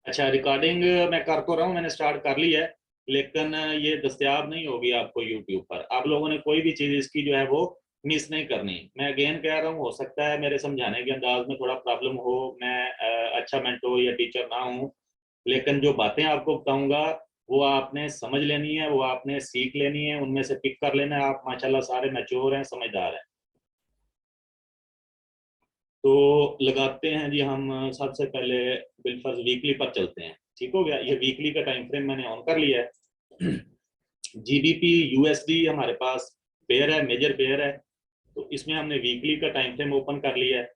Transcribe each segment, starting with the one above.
अच्छा, रिकॉर्डिंग मैं कर तो रहा हूँ, मैंने स्टार्ट कर ली है, लेकिन ये दस्तयाब नहीं होगी आपको यूट्यूब पर। आप लोगों ने कोई भी चीज़ इसकी जो है वो मिस नहीं करनी। मैं अगेन कह रहा हूँ, हो सकता है मेरे समझाने के अंदाज में थोड़ा प्रॉब्लम हो, मैं अच्छा मेंटोर या टीचर ना हूँ, लेकिन जो बातें आपको बताऊंगा वो आपने समझ लेनी है, वो आपने सीख लेनी है, उनमें से पिक कर लेना है। आप माशाल्लाह सारे मैच्योर हैं, समझदार हैं। तो लगाते हैं जी हम सबसे पहले बिलफर्ज वीकली पर चलते हैं। ठीक हो गया, ये वीकली का टाइम फ्रेम मैंने ऑन कर लिया है। जीबीपी यूएसडी हमारे पास पेयर है, मेजर पेयर है, तो इसमें हमने वीकली का टाइम फ्रेम ओपन कर लिया है।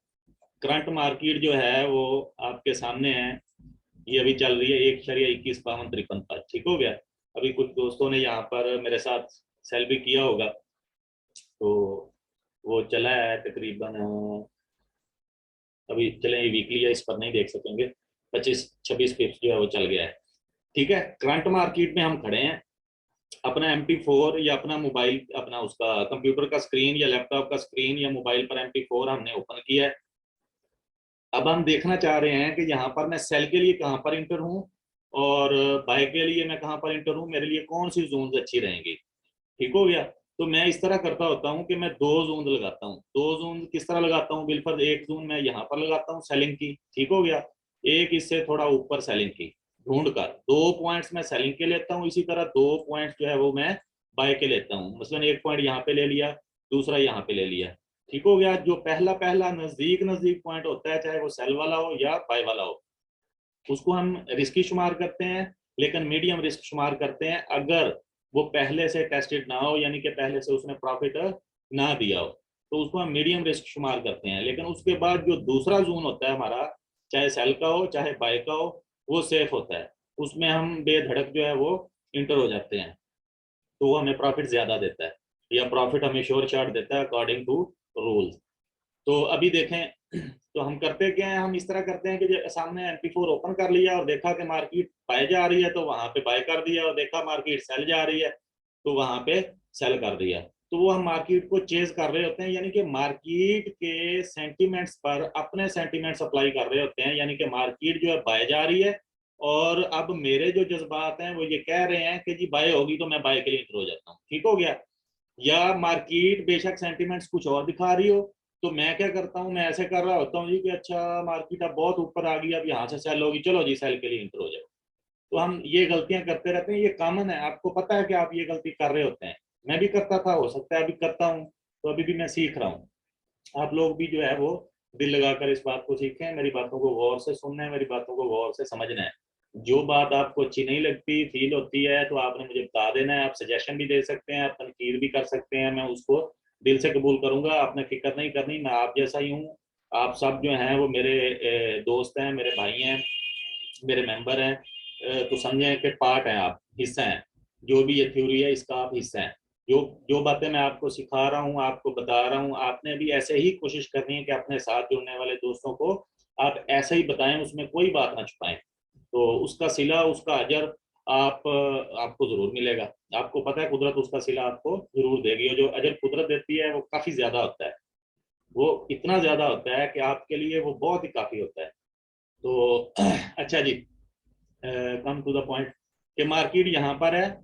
करंट मार्केट जो है वो आपके सामने है, ये अभी चल रही है 1,21,52,53 पर। ठीक हो गया। अभी कुछ दोस्तों ने यहाँ पर मेरे साथ सेल भी किया होगा, तो वो चला है तकरीबन अभी चले, वीकली है, इस पर नहीं देख सकेंगे, 25-26 पिप्स जो है वो चल गया है। ठीक है, करंट मार्केट में हम खड़े हैं, अपना MP4 या अपना मोबाइल, अपना उसका कंप्यूटर का स्क्रीन या लैपटॉप का स्क्रीन या मोबाइल पर MP4 हमने ओपन किया है। अब हम देखना चाह रहे हैं कि यहाँ पर मैं सेल के लिए कहाँ पर इंटर हूँ और बाय के लिए मैं कहाँ पर इंटर हूँ, मेरे लिए कौन सी जोन अच्छी रहेंगी। ठीक हो गया। तो मैं इस तरह करता होता हूँ कि मैं दो जोन लगाता हूँ। दो जोन किस तरह लगाता हूँ, बिलफर्ज एक जोन मैं यहाँ पर लगाता हूँ सेलिंग की। ठीक हो गया। एक इससे थोड़ा ऊपर सेलिंग की ढूंढ कर, 2 पॉइंट्स मैं सेलिंग के लेता हूँ, इसी तरह 2 पॉइंट्स जो है वो मैं बाय के लेता हूँ। मसलन एक पॉइंट यहाँ पे ले लिया, दूसरा यहाँ पे ले लिया। ठीक हो गया। जो पहला पहला नजदीक नजदीक पॉइंट होता है, चाहे वो सेल वाला हो या बाय वाला हो, उसको हम रिस्की शुमार करते हैं, लेकिन मीडियम रिस्क शुमार करते हैं अगर वो पहले से टेस्टेड ना हो, यानी कि पहले से उसने प्रॉफिट ना दिया हो, तो उसको हम मीडियम रिस्क शुमार करते हैं। लेकिन उसके बाद जो दूसरा जोन होता है हमारा, चाहे सेल का हो चाहे बाय का हो, वो सेफ होता है। उसमें हम बेधड़क जो है वो इंटर हो जाते हैं, तो वो हमें प्रॉफिट ज्यादा देता है, या प्रॉफिट हमें श्योर चार्ट देता है अकॉर्डिंग टू रूल्स। तो अभी देखें, तो हम करते क्या है, हम इस तरह करते हैं कि सामने MP4 ओपन कर लिया और देखा कि मार्केट बाय जा रही है तो वहां पे बाय कर दिया, और देखा मार्केट सेल जा रही है तो वहां पे सेल कर दिया। तो वो हम मार्केट को चेज कर रहे होते हैं, यानी कि मार्केट के सेंटीमेंट्स पर अपने सेंटीमेंट्स अप्लाई कर रहे होते हैं। यानी कि मार्केट जो है बाय जा रही है, और अब मेरे जो जज्बात हैं वो ये कह रहे हैं कि जी बाय होगी तो मैं बाय के लिए इंटर हो जाता हूँ। ठीक हो गया। या मार्केट बेशक सेंटीमेंट्स कुछ और दिखा रही हो, तो मैं क्या करता हूँ, मैं ऐसे कर रहा होता हूँ जी कि अच्छा मार्केट अब बहुत ऊपर आ गई, अब यहाँ से सेल होगी, चलो जी सेल के लिए इंटर हो जाओ। तो हम ये गलतियां करते रहते हैं, ये कॉमन है, आपको पता है कि आप ये गलती कर रहे होते हैं। मैं भी करता था, हो सकता है अभी करता हूँ, तो अभी भी मैं सीख रहा हूँ। आप लोग भी जो है वो दिल लगाकर इस बात को सीखें, मेरी बातों को गौर से सुनना है, मेरी बातों को गौर से समझना है। जो बात आपको अच्छी नहीं लगती, फील होती है, तो आपने मुझे बता देना है। आप सजेशन भी दे सकते हैं, आप तनकीद भी कर सकते हैं, मैं उसको दिल से कबूल करूंगा। आपने फिक्र नहीं करनी, मैं आप जैसा ही हूँ। आप सब जो हैं वो मेरे दोस्त हैं, मेरे भाई हैं, मेरे मेंबर हैं। तो समझें कि पार्ट हैं, आप हिस्सा हैं। जो भी ये थ्योरी है इसका आप हिस्सा हैं। जो जो बातें मैं आपको सिखा रहा हूँ, आपको बता रहा हूँ, आपने भी ऐसे ही कोशिश करनी है कि अपने साथ जुड़ने वाले दोस्तों को आप ऐसे ही बताएं, उसमें कोई बात ना छुपाएं। तो उसका सिला, उसका अजर आपको जरूर मिलेगा। आपको पता है कुदरत उसका सिला आपको जरूर देगी, और जो अजर कुदरत देती है वो काफी ज्यादा होता है। वो इतना ज्यादा होता है कि आपके लिए वो बहुत ही काफी होता है। तो अच्छा जी, कम टू द पॉइंट, कि मार्केट यहाँ पर है,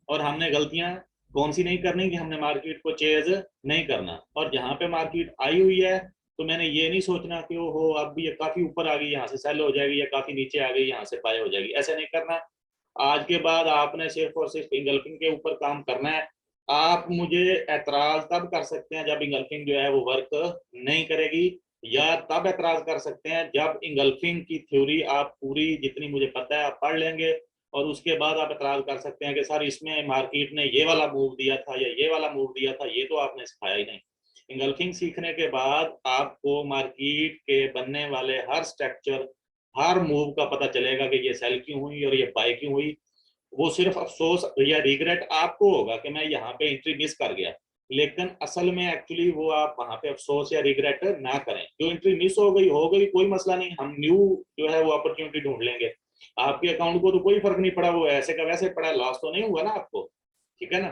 और हमने गलतियां कौन सी नहीं करनी, कि हमने मार्केट को चेज नहीं करना। और जहाँ पे मार्केट आई हुई है, तो मैंने ये नहीं सोचना कि ओ हो अब ये काफी ऊपर आ गई, यहाँ से सेल हो जाएगी, या काफी नीचे आ गई, यहाँ से बाय हो जाएगी, ऐसा नहीं करना। आज के बाद आपने सिर्फ और सिर्फ इंगल्फिंग के ऊपर काम करना है। आप मुझे एतराज तब कर सकते हैं जब इंगल्फिंग जो है वो वर्क नहीं करेगी, या तब एतराज कर सकते हैं जब इंगल्फिंग की थ्योरी आप पूरी जितनी मुझे पता है आप पढ़ लेंगे, और उसके बाद आप एतराज कर सकते हैं कि सर इसमें मार्केट ने ये वाला मूव दिया था या ये वाला मूव दिया था, ये तो आपने सिखाया ही नहीं। इंगल्फिंग सीखने के बाद आपको मार्केट के बनने वाले हर स्ट्रक्चर, हर मूव का पता चलेगा कि ये सेल क्यों हुई और ये बाय क्यों हुई। वो सिर्फ अफसोस या रिग्रेट आपको होगा कि मैं यहाँ पे एंट्री मिस कर गया, लेकिन असल में एक्चुअली वो आप वहां पे अफसोस या रिग्रेट ना करें। जो एंट्री मिस हो गई कोई मसला नहीं, हम न्यू जो है वो अपॉर्चुनिटी ढूंढ लेंगे। आपके अकाउंट को तो कोई फर्क नहीं पड़ा, वो ऐसे का वैसे पड़ा, लॉस तो नहीं हुआ ना आपको। ठीक है ना।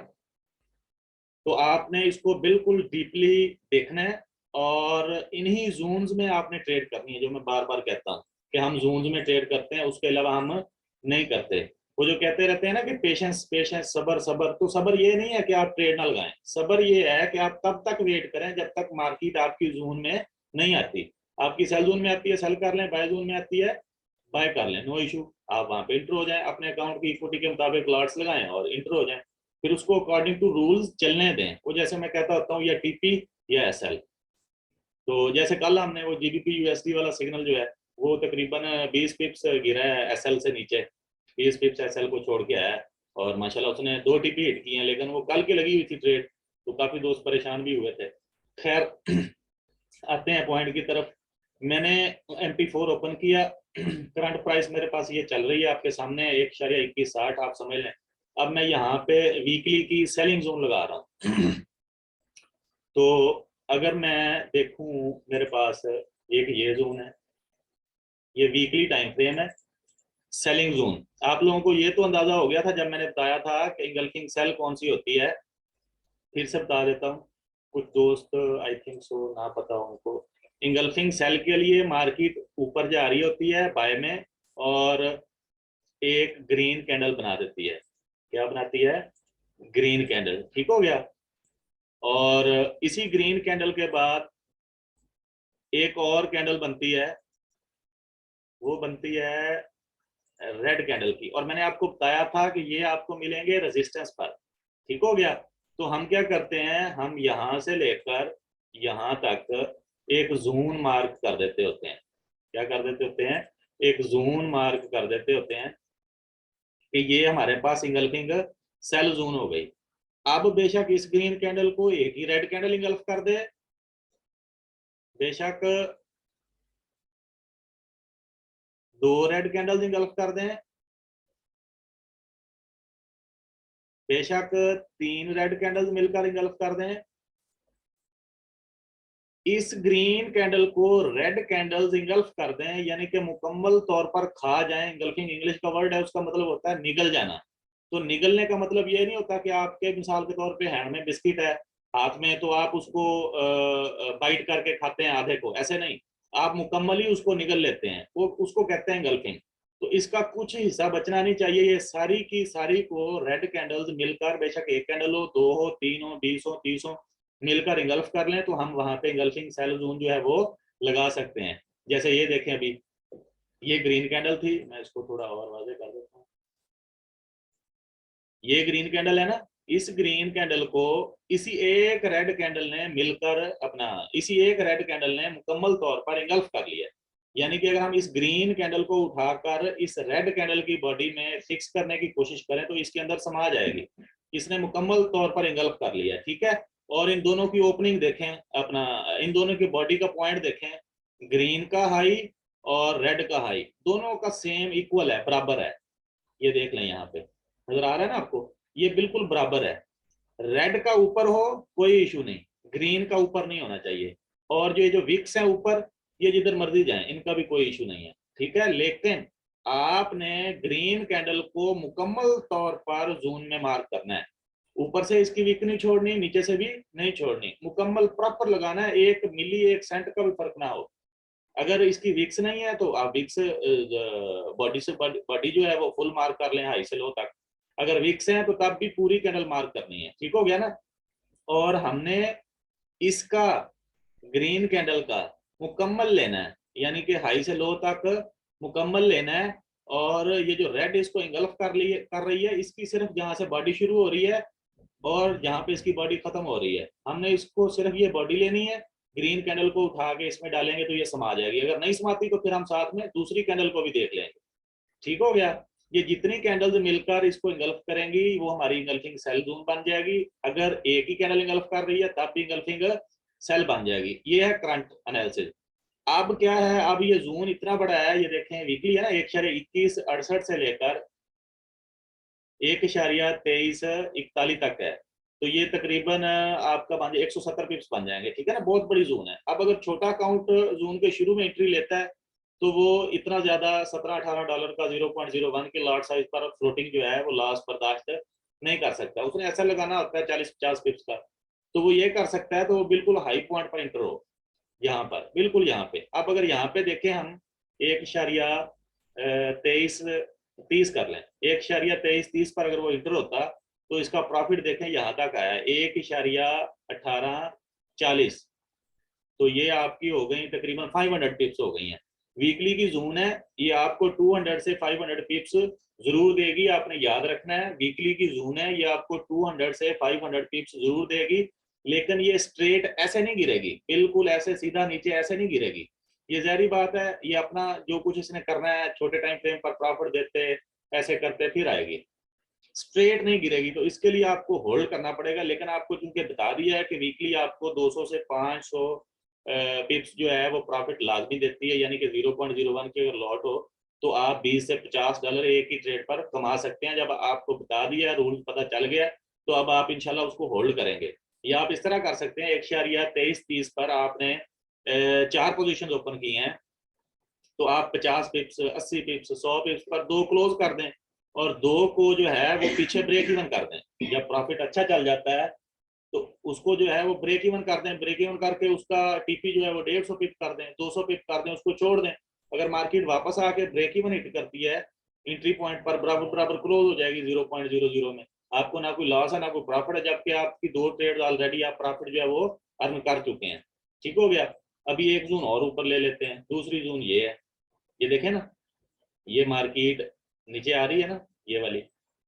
तो आपने इसको बिल्कुल डीपली देखना है, और इन्हीं जोन्स में आपने ट्रेड करनी है, जो मैं बार बार कहता हूँ। कि हम जोन्स में ट्रेड करते हैं, उसके अलावा हम नहीं करते। वो जो कहते रहते हैं ना कि पेशेंस पेशेंस, सबर सबर, तो सबर ये नहीं है कि आप ट्रेड ना लगाएं, सबर ये है कि आप तब तक वेट करें जब तक मार्केट आपकी जोन में नहीं आती। आपकी सेल जोन में आती है सेल कर लें, बाय जोन में आती है बाय कर लें, नो इशू। आप वहां पे इंटर हो जाएं, अपने अकाउंट की इक्विटी के मुताबिक लॉट्स लगाएं और इंटर हो जाएं। फिर उसको अकॉर्डिंग टू रूल्स चलने दें। वो जैसे मैं कहता होता हूँ, या टीपी या एसएल। तो जैसे कल हमने वो जीबीपी यूएसडी वाला सिग्नल जो है वो तकरीबन 20 पिप्स गिरा है एसएल से नीचे, 20 पिप्स एसएल को छोड़ के आया है। और माशाल्लाह उसने 2 टीपी हिट की हैं, लेकिन वो कल की लगी हुई थी ट्रेड, तो काफी दोस्त परेशान भी हुए थे। खैर आते हैं पॉइंट की तरफ। मैंने MP4 ओपन किया। करंट प्राइस मेरे पास ये चल रही है आपके सामने 1.2160, आप समझ लें। अब मैं यहाँ पे वीकली की सेलिंग जोन लगा रहा हूँ। तो अगर मैं देखूं, मेरे पास एक ये जोन है, ये वीकली टाइम फ्रेम है, सेलिंग जोन। आप लोगों को ये तो अंदाजा हो गया था जब मैंने बताया था कि इंगल्फिंग सेल कौन सी होती है। फिर से बता देता हूँ, कुछ दोस्त आई थिंक सो ना पता हो उनको। इंगल्फिंग सेल के लिए मार्केट ऊपर जा रही होती है बाय में, और एक ग्रीन कैंडल बना देती है। क्या बनाती है? ग्रीन कैंडल, ठीक हो गया। और इसी ग्रीन कैंडल के बाद एक और कैंडल बनती है, वो बनती है रेड कैंडल की, और मैंने आपको बताया था कि ये आपको मिलेंगे रेजिस्टेंस पर, ठीक हो गया। तो हम क्या करते हैं, हम यहां से लेकर यहां तक एक जोन मार्क कर देते होते हैं। क्या कर देते होते हैं? एक जोन मार्क कर देते होते हैं कि ये हमारे पास इंगल्फिंग सेल जोन हो गई। अब बेशक इस ग्रीन कैंडल को एक ही रेड कैंडल इंगल्फ कर दे, बेशक 2 रेड कैंडल इंगल्फ कर दें, बेशक 3 रेड कैंडल्स मिलकर इंगल्फ कर दें, इस ग्रीन कैंडल को रेड कैंडल्स इंगल्फ कर दें, यानी कि मुकम्मल तौर पर खा जाएं। इंगल्फिंग इंग्लिश का वर्ड है, उसका मतलब होता है निगल जाना। तो निगलने का मतलब ये नहीं होता कि आपके मिसाल के तौर पे हैंड में बिस्किट है हाथ में, तो आप उसको बाइट करके खाते हैं आधे को, ऐसे नहीं। आप मुकम्मल ही उसको निगल लेते हैं, वो उसको कहते हैं इंगल्फिंग। तो इसका कुछ हिस्सा बचना नहीं चाहिए। ये सारी की सारी को रेड कैंडल्स मिलकर, बेशक एक कैंडल हो, 2 हो, 3 हो, 20 हो, 30 हो, मिलकर इंगल्फ कर लें, तो हम वहां पे इंगल्फिंग सेल जोन जो है वो लगा सकते हैं। जैसे ये देखें, अभी ये ग्रीन कैंडल थी, मैं इसको थोड़ा और वाजे कर देता हूँ। ये ग्रीन कैंडल है ना, इस ग्रीन कैंडल को इसी एक रेड कैंडल ने मिलकर अपना, इसी एक रेड कैंडल ने मुकम्मल तौर पर इंगल्फ कर लिया। यानी कि अगर हम इस ग्रीन कैंडल को उठाकर इस रेड कैंडल की बॉडी में फिक्स करने की कोशिश करें तो इसके अंदर समा जाएगी। इसने मुकम्मल तौर पर इंगल्फ कर लिया, ठीक है। और इन दोनों की ओपनिंग देखें, अपना इन दोनों की बॉडी का पॉइंट देखें, ग्रीन का हाई और रेड का हाई दोनों का सेम इक्वल है, बराबर है। ये देख लें, यहाँ पे नजर आ रहा है ना आपको, ये बिल्कुल बराबर है। रेड का ऊपर हो कोई इशू नहीं, ग्रीन का ऊपर नहीं होना चाहिए। और जो ये जो विक्स है ऊपर, ये जिधर मर्जी जाए, इनका भी कोई इशू नहीं है, ठीक है। लेकिन आपने ग्रीन कैंडल को मुकम्मल तौर पर जोन में मार्क करना है। ऊपर से इसकी विक नहीं छोड़नी, नीचे से भी नहीं छोड़नी, मुकम्मल प्रॉपर लगाना है, 1 मिली 1 सेंट का भी फर्क ना हो। अगर इसकी विक्स नहीं है तो आप विक्स बॉडी से बॉडी जो है वो फुल मार्क कर लें हाई से लो तक। अगर विक्स हैं तो तब भी पूरी कैंडल मार्क करनी है, ठीक हो गया ना। और हमने इसका ग्रीन कैंडल का मुकम्मल लेना है, यानी कि हाई से लो तक मुकम्मल लेना है। और ये जो रेड इसको इंगल्फ कर रही है, इसकी सिर्फ जहां से बॉडी शुरू हो रही है और जहां पे इसकी बॉडी खत्म हो रही है, हमने इसको सिर्फ ये बॉडी लेनी है। ग्रीन कैंडल को उठा के इसमें डालेंगे तो ये समा जाएगी। अगर नहीं समाती तो फिर हम साथ में दूसरी कैंडल को भी देख लेंगे, ठीक हो गया। ये जितनी कैंडल्स मिलकर इसको इंगल्फ करेंगी वो हमारी इंगल्फिंग सेल जोन बन जाएगी। अगर एक ही कैंडल इंगल्फ कर रही है तब भी इंगल्फिंग सेल बन जाएगी। ये है करंट एनालिसिस। अब क्या है, अब ये जोन इतना बड़ा है, ये देखें वीकली है ना, 1.2168 से लेकर 1.2341 तक है। तो ये तकरीबन आपका बन जाए 170 पिप्स बन जाएंगे, ठीक है ना। बहुत बड़ी जोन है। अब अगर छोटा अकाउंट जोन के शुरू में एंट्री लेता है तो वो इतना ज्यादा $17-18 का 0.01 के लॉट साइज पर फ्लोटिंग जो है वो लॉस बर्दाश्त नहीं कर सकता। उसने ऐसा लगाना होता है 40-50 पिप्स का, तो वो ये कर सकता है। तो वो बिल्कुल हाई पॉइंट पर इंटर हो, यहाँ पर बिल्कुल यहाँ पे। अब अगर यहाँ पे देखें हम 1.2330 कर लें, 1.2330 पर अगर वो इंटर होता तो इसका प्रॉफिट देखें यहाँ तक आया 1.1840। तो ये आपकी हो गई तकरीबन 500 पिप्स हो गई हैं। वीकली की जोन है, ये आपको 200 से 500 पिप्स जरूर देगी, आपने याद रखना है। वीकली की जोन है, ये आपको 200 से 500 पिप्स जरूर देगी, लेकिन ये स्ट्रेट ऐसे नहीं गिरेगी, बिल्कुल ऐसे सीधा नीचे ऐसे नहीं गिरेगी। ये जहरी बात है, ये अपना जो कुछ इसने करना है छोटे टाइम फ्रेम पर प्रॉफिट देते ऐसे करते फिर आएगी, स्ट्रेट नहीं गिरेगी। तो इसके लिए आपको होल्ड करना पड़ेगा। लेकिन आपको चूंकि बता दिया है कि वीकली आपको 200 से 500 पिप्स जो है वो प्रॉफिट लाजमी देती है, यानी कि 0.01 की अगर लॉट हो तो आप 20 से $50 एक ही ट्रेड पर कमा सकते हैं। जब आपको बता दिया, रूल पता चल गया, तो अब आप इंशाल्लाह उसको होल्ड करेंगे। या आप इस तरह कर सकते हैं, 1.2330 पर आपने 4 पोजीशन ओपन की हैं, तो आप 50 पिप्स, 80 पिप्स, 100 पिप्स पर 2 क्लोज कर दें और 2 को जो है वो पीछे ब्रेक इवन कर दें। जब प्रॉफिट अच्छा चल जाता है तो उसको जो है वो ब्रेक इवन कर दें, ब्रेक इवन करके उसका टीपी जो है वो 150 पिप कर दें, 200 पिप कर दें, उसको छोड़ दें। अगर मार्केट वापस आके ब्रेक इवन हिट करती है, एंट्री पॉइंट पर बराबर बराबर क्लोज हो जाएगी 0.00 में, आपको ना कोई लॉस है ना कोई प्रॉफिट है, जबकि आपकी 2 ट्रेड ऑलरेडी आप प्रॉफिट जो है वो अर्न कर चुके हैं। ठीक हो गया। अभी एक जोन और ऊपर ले लेते हैं, दूसरी जोन ये है, ये देखें ना, ये मार्केट नीचे आ रही है ना, ये वाली,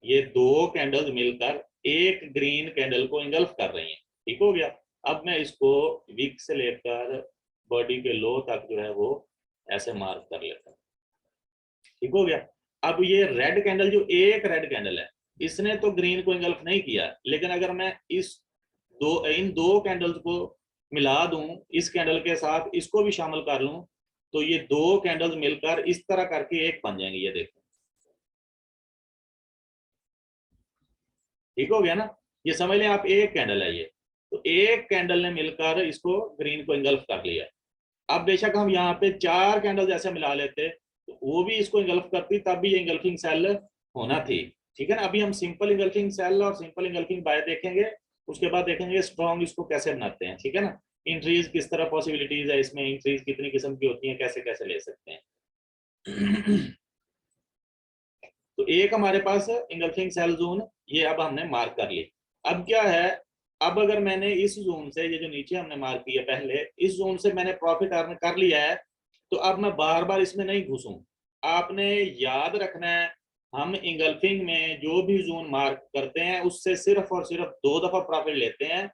ये 2 कैंडल्स मिलकर एक ग्रीन कैंडल को इंगल्फ कर रही हैं। ठीक हो गया। अब मैं इसको वीक से लेकर बॉडी के लो तक जो है वो ऐसे मार्क कर लेता हूँ। ठीक हो गया। अब ये रेड कैंडल, जो एक रेड कैंडल है, इसने तो ग्रीन को इंगल्फ नहीं किया, लेकिन अगर मैं इन दो कैंडल्स को मिला दूं, इस कैंडल के साथ इसको भी शामिल कर लूं, तो ये 2 कैंडल्स मिलकर इस तरह करके एक बन जाएंगे। ये देखो, ठीक हो गया ना। ये समझ लें आप, एक कैंडल है ये, तो एक कैंडल ने मिलकर इसको ग्रीन को इंगल्फ कर लिया। अब बेशक हम यहाँ पे 4 कैंडल जैसे मिला लेते तो वो भी इसको इंगल्फ करती, तब भी ये इंगल्फिंग सेल होना थी। ठीक है ना। अभी हम सिंपल इंगल्फिंग सेल और सिंपल इंगल्फिंग बाय देखेंगे, उसके बाद देखेंगे स्ट्रॉन्ग इसको कैसे बनाते हैं। ठीक है ना। इंट्रीज किस तरह पॉसिबिलिटीज है इसमें, इंट्रीज कितनी किस्म की होती हैं, कैसे कैसे ले सकते हैं। तो एक हमारे पास इंगल्फिंग सेल जोन, ये अब हमने मार्क कर ली। अब क्या है, अब अगर मैंने इस जोन से, ये जो नीचे हमने मार्क किया पहले, इस जोन से मैंने प्रॉफिट अर्न कर लिया है, तो अब मैं बार बार इसमें नहीं घुसूं। आपने याद रखना है, हम इंगल्फिंग में जो भी जोन मार्क करते हैं उससे सिर्फ और सिर्फ 2 दफा प्रॉफिट लेते हैं।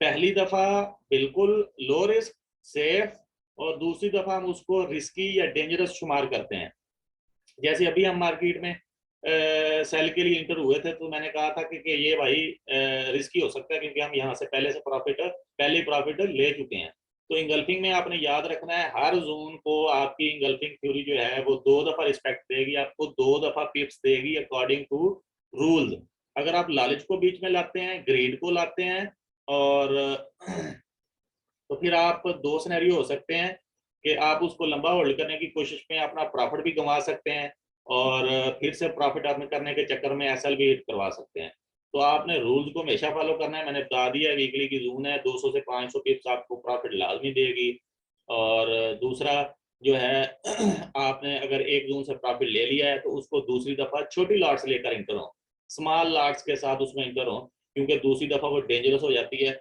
पहली दफा बिल्कुल लो रिस्क सेफ, और दूसरी दफा हम उसको रिस्की या डेंजरस शुमार करते हैं। जैसे अभी हम मार्केट में सेल के लिए इंटर हुए थे, तो मैंने कहा था कि ये भाई रिस्की हो सकता है, क्योंकि हम यहाँ से पहले से पहले ही प्रॉफिट ले चुके हैं। तो इंगल्फिंग में आपने याद रखना है, हर जोन को आपकी इंगल्फिंग थ्योरी जो है वो 2 दफा रिस्पेक्ट देगी, आपको 2 दफा पिप्स देगी अकॉर्डिंग टू रूल। अगर आप लालच को बीच में लाते हैं, ग्रेड को लाते हैं, और तो फिर आप 2 सिनेरियो हो सकते हैं कि आप उसको लंबा होल्ड करने की कोशिश में अपना प्रॉफिट भी गंवा सकते हैं, और फिर से प्रॉफिट अर्न करने के चक्कर में एसएल भी हिट करवा सकते हैं। तो आपने रूल्स को हमेशा फॉलो करना है। मैंने बता दिया, वीकली की जोन है, 200 से 500 पिप्स आपको प्रॉफिट लाजमी देगी। और दूसरा जो है, आपने अगर एक जोन से प्रॉफिट ले लिया है तो उसको दूसरी दफा छोटी लॉट्स लेकर इंटर हो, स्मॉल लॉट्स के साथ उसमें इंटर हो, क्योंकि दूसरी दफा वो डेंजरस हो जाती है।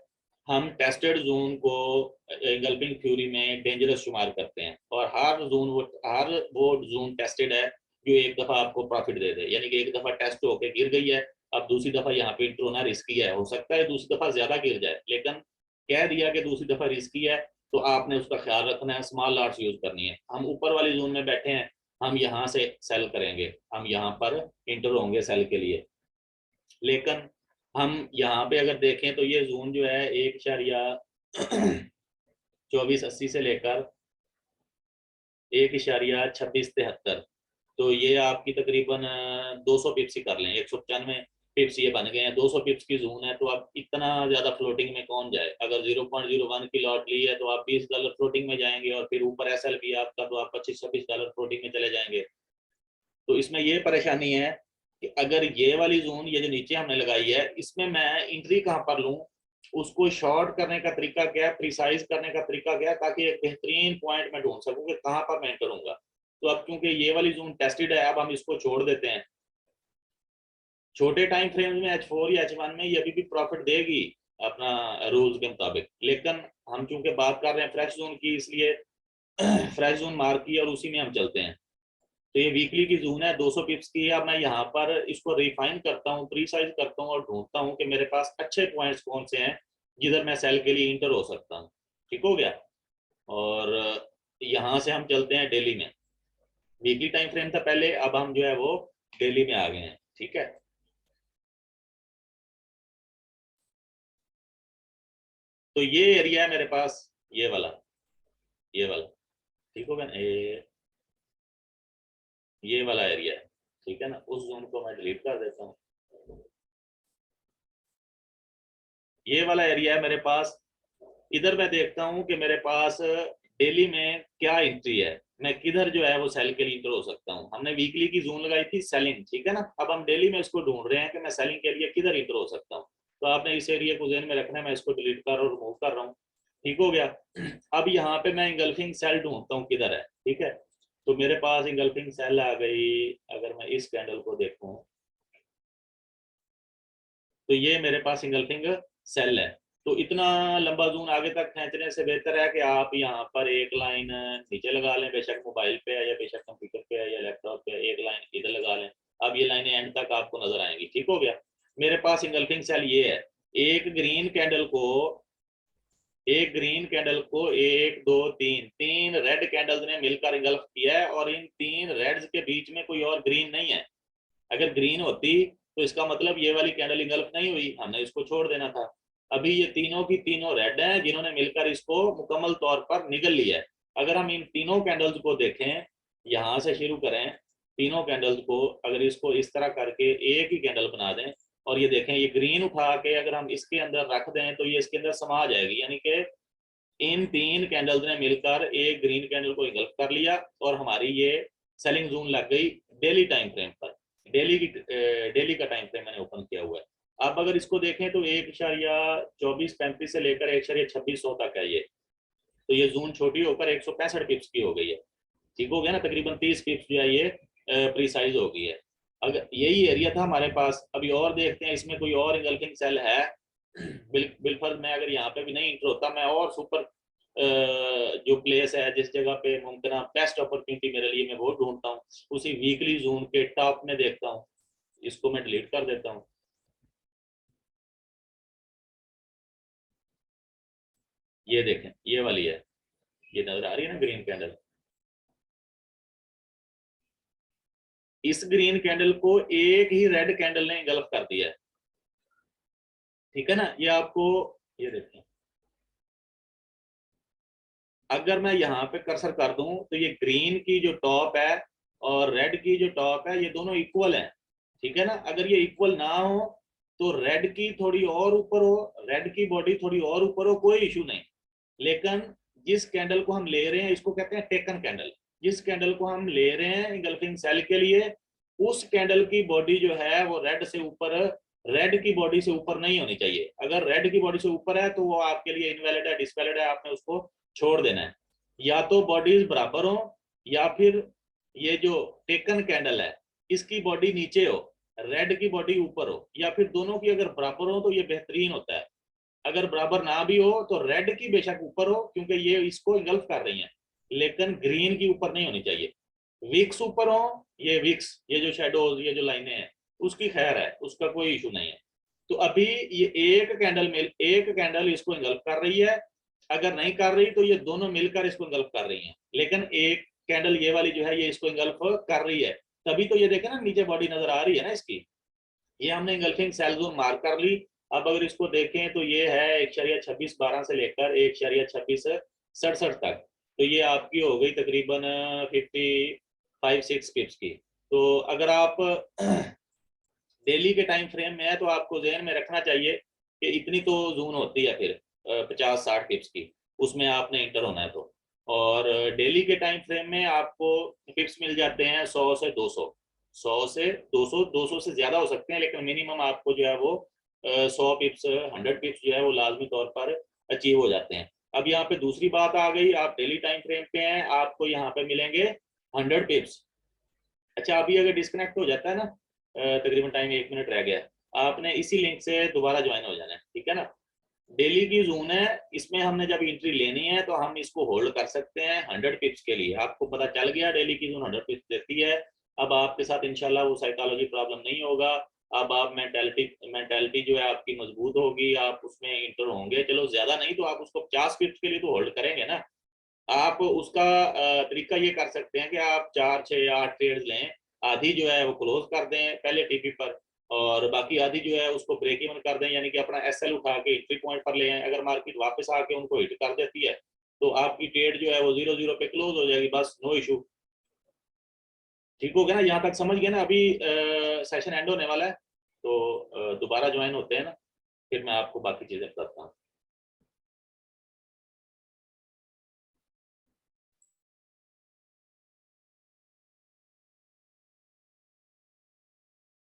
हम टेस्टेड जोन को इंगल्फिंग थ्योरी में डेंजरस शुमार करते हैं, और हर वो जोन टेस्टेड है जो एक दफा आपको प्रॉफिट दे दे, यानी कि एक दफा टेस्ट होके गिर गई है, अब दूसरी दफा यहाँ पे इंटर होना रिस्की है। हो सकता है दूसरी दफा ज्यादा गिर जाए, लेकिन कह दिया कि दूसरी दफा रिस्की है, तो आपने उसका ख्याल रखना है, स्मॉल लॉट्स यूज करनी है। हम ऊपर वाली जोन में बैठे हैं, हम यहाँ से सेल करेंगे, हम यहाँ पर इंटर होंगे सेल के लिए। लेकिन हम यहाँ पे अगर देखें तो ये जोन जो है 1.2480 से लेकर 1.2673, तो ये आपकी तकरीबन 200 पिप्स ही कर लें, 195 पिप्स ये बन गए हैं। 200 पिप्स की जोन है, तो अब इतना ज्यादा फ्लोटिंग में कौन जाए। अगर 0.01 की लॉट ली है तो आप $20 फ्लोटिंग में जाएंगे, और फिर ऊपर एसएल भी आपका, तो आप $25-26 फ्लोटिंग में चले जाएंगे। तो इसमें ये परेशानी है कि अगर ये वाली जोन, ये जो नीचे हमने लगाई है, इसमें मैं एंट्री कहाँ पर लूँ, उसको शॉर्ट करने का तरीका क्या है, प्रिसाइज करने का तरीका क्या है, ताकि एक बेहतरीन पॉइंट में ढूंढ सकूँ कि कहाँ पर मैं एंटर हूँगा। तो अब क्योंकि ये वाली जोन टेस्टेड है, अब हम इसको छोड़ देते हैं। छोटे टाइम फ्रेम में H4 या H1 में ये अभी भी प्रॉफिट देगी अपना रूल्स के मुताबिक, लेकिन हम चूंकि बात कर रहे हैं फ्रेश जोन की, इसलिए फ्रेश जोन मार्क की और उसी में हम चलते हैं। तो ये वीकली की जोन है 200 पिप्स की है। अब मैं यहाँ पर इसको रिफाइन करता हूँ, प्रीसाइज करता हूँ और ढूंढता हूँ कि मेरे पास अच्छे पॉइंट्स कौन से हैं जिधर मैं सेल के लिए इंटर हो सकता हूँ। ठीक हो गया। और यहाँ से हम चलते हैं डेली में। वीकली टाइम फ्रेम था पहले, अब हम जो है वो डेली में आ गए हैं। ठीक है, तो ये एरिया है मेरे पास, ये वाला, ये वाला। ठीक हो गया ना, ये वाला एरिया है। ठीक है ना, उस जोन को मैं डिलीट कर देता हूँ। ये वाला एरिया है मेरे पास। इधर मैं देखता हूँ कि मेरे पास डेली में क्या एंट्री है, मैं किधर जो है वो सेल के लिए इंटर हो सकता हूँ। हमने वीकली की जोन लगाई थी सेलिंग, ठीक है ना। अब हम डेली में इसको ढूंढ रहे हैं कि मैं सेलिंग के लिए किधर इंटर हो सकता हूँ। तो आपने इस एरिया को ध्यान में रखना है, मैं इसको डिलीट कर और रिमूव कर रहा हूँ। ठीक हो गया। अब यहाँ पे मैं इंगल्फिंग सेल ढूंढता हूँ किधर है। ठीक है, तो मेरे पास इंगल्फिंग सेल आ गई। अगर मैं इस कैंडल को देखूं तो ये मेरे पास इंगल्फिंग सेल है। तो इतना लंबा जून आगे तक खींचने से बेहतर है कि आप यहाँ पर एक लाइन नीचे लगा लें, बेशक मोबाइल पे है या बेशक कंप्यूटर पे है या लैपटॉप पे, एक लाइन इधर लगा लें। अब ये लाइनें एंड तक आपको नजर आएंगी। ठीक हो गया। मेरे पास इंगल्फिंग सेल ये है। एक ग्रीन कैंडल को एक ग्रीन कैंडल को एक दो तीन तीन रेड कैंडल्स ने मिलकर इंगल्फ किया है, और इन तीन रेड्स के बीच में कोई और ग्रीन नहीं है। अगर ग्रीन होती तो इसका मतलब ये वाली कैंडल इंगल्फ नहीं हुई, हमने इसको छोड़ देना था। अभी ये तीनों की तीनों रेड हैं जिन्होंने मिलकर इसको मुकम्मल तौर पर निगल लिया है। अगर हम इन तीनों कैंडल्स को देखें, यहां से शुरू करें, तीनों कैंडल्स को अगर इसको इस तरह करके एक ही कैंडल बना दें, और ये देखें ये ग्रीन उठा के अगर हम इसके अंदर रख दें तो ये इसके अंदर समा जाएगी, यानी कि इन तीन कैंडल्स ने मिलकर एक ग्रीन कैंडल को इंगल्फ कर लिया और हमारी ये सेलिंग जोन लग गई डेली टाइम फ्रेम पर। डेली का टाइम फ्रेम मैंने ओपन किया हुआ है। अब अगर इसको देखें तो 1.2435 से लेकर 1.2600 तक है ये। तो ये जोन छोटी होकर 165 पिप्स की हो गई है। ठीक हो गया ना, तकरीबन 30 पिप्स जो है ये प्रीसाइज हो गई है। अगर यही एरिया था हमारे पास, अभी और देखते हैं इसमें कोई और इंगल्फिंग सेल है। बिलफर्ज मैं अगर यहाँ पे भी नहीं इंटर होता, मैं और सुपर जो प्लेस है जिस जगह पे मुमकिन बेस्ट अपॉर्चुनिटी मेरे लिए, मैं वो ढूंढता हूँ। उसी वीकली जोन के टॉप में देखता हूँ। इसको मैं डिलीट कर देता हूँ। ये देखें, ये वाली है, ये नजर आ रही है ना ग्रीन कैंडल। इस ग्रीन कैंडल को एक ही रेड कैंडल ने इंगल्फ कर दिया है। ठीक है ना, ये आपको, ये देखें, अगर मैं यहाँ पे कर्सर कर दूं तो ये ग्रीन की जो टॉप है और रेड की जो टॉप है, ये दोनों इक्वल हैं। ठीक है ना, अगर ये इक्वल ना हो तो रेड की थोड़ी और ऊपर हो, रेड की बॉडी थोड़ी और ऊपर हो, कोई इशू नहीं। लेकिन जिस कैंडल को हम ले रहे हैं इसको कहते हैं टेकन कैंडल। जिस कैंडल को हम ले रहे हैं इंगल्फिंग सेल के लिए, उस कैंडल की बॉडी जो है वो रेड से ऊपर, रेड की बॉडी से ऊपर नहीं होनी चाहिए। अगर रेड की बॉडी से ऊपर है तो वो आपके लिए इनवैलिड है, डिसवैलिड है, आपने उसको छोड़ देना है। या तो बॉडीज बराबर हो, या फिर ये जो टेकन कैंडल है इसकी बॉडी नीचे हो, रेड की बॉडी ऊपर हो, या फिर दोनों की अगर बराबर हो तो ये बेहतरीन होता है। अगर बराबर ना भी हो तो रेड की बेशक ऊपर हो क्योंकि ये इसको इंगल्फ कर रही है, लेकिन ग्रीन की ऊपर नहीं होनी चाहिए। विक्स ऊपर हो, ये विक्स, ये जो शेडोज, ये जो लाइनें हैं, उसकी खैर है, उसका कोई इशू नहीं है। तो अभी ये एक कैंडल इसको इंगल्फ कर रही है। अगर नहीं कर रही तो ये दोनों मिलकर इसको इंगल्फ कर रही हैं, लेकिन एक कैंडल ये वाली जो है ये इसको इंगल्फ कर रही है। तभी तो ये देखे ना नीचे बॉडी नजर आ रही है ना इसकी। ये हमने इंगल्फिंग सेल जोन मार्क कर ली। अब अगर इसको देखें तो ये है 1.2612 से लेकर 1.2667 तक। तो ये आपकी हो गई तकरीबन 55-6 पिप्स की। तो अगर आप डेली के टाइम फ्रेम में है तो आपको जहन में रखना चाहिए कि इतनी तो जून होती है फिर 50-60 पिप्स की, उसमें आपने इंटर होना है तो। और डेली के टाइम फ्रेम में आपको पिप्स मिल जाते हैं 100 से 200, 100 से 200, 200 से ज्यादा हो सकते हैं, लेकिन मिनिमम आपको जो है वो 100 पिप्स, 100 पिप्स जो है वो लाजमी तौर पर अचीव हो जाते हैं। अब यहाँ पे दूसरी बात आ गई, आप डेली टाइम फ्रेम पे हैं, आपको यहाँ पे मिलेंगे 100 पिप्स। अच्छा, अभी अगर डिस्कनेक्ट हो जाता है ना, तकरीबन टाइम 1 मिनट रह गया, आपने इसी लिंक से दोबारा ज्वाइन हो जाना है, ठीक है ना। डेली की जोन है, इसमें हमने जब एंट्री लेनी है तो हम इसको होल्ड कर सकते हैं 100 पिप्स के लिए। आपको पता चल गया डेली की जोन 100 पिप्स देती है। अब आपके साथ इंशाल्लाह वो साइकोलॉजी प्रॉब्लम नहीं होगा। अब आप मेंटेलिटी जो है आपकी मजबूत होगी, आप उसमें इंटर होंगे। चलो ज्यादा नहीं तो आप उसको 50 पिप्स के लिए तो होल्ड करेंगे ना। आप उसका तरीका ये कर सकते हैं कि आप 4 6 8 ट्रेड्स लें, आधी जो है वो क्लोज कर दें पहले टीपी पर, और बाकी आधी जो है उसको ब्रेक इवन कर दें, यानी कि अपना एसएल उठा के एंट्री पॉइंट पर ले आए। अगर मार्केट वापस आके उनको हिट कर देती है तो आपकी ट्रेड जो है वो 0-0 पे क्लोज हो जाएगी, बस नो इशू। ठीक हो गया ना, यहाँ तक समझ गए ना। अभी सेशन एंड होने वाला है, तो दोबारा ज्वाइन होते हैं ना, फिर मैं आपको बाकी चीजें बताता हूँ।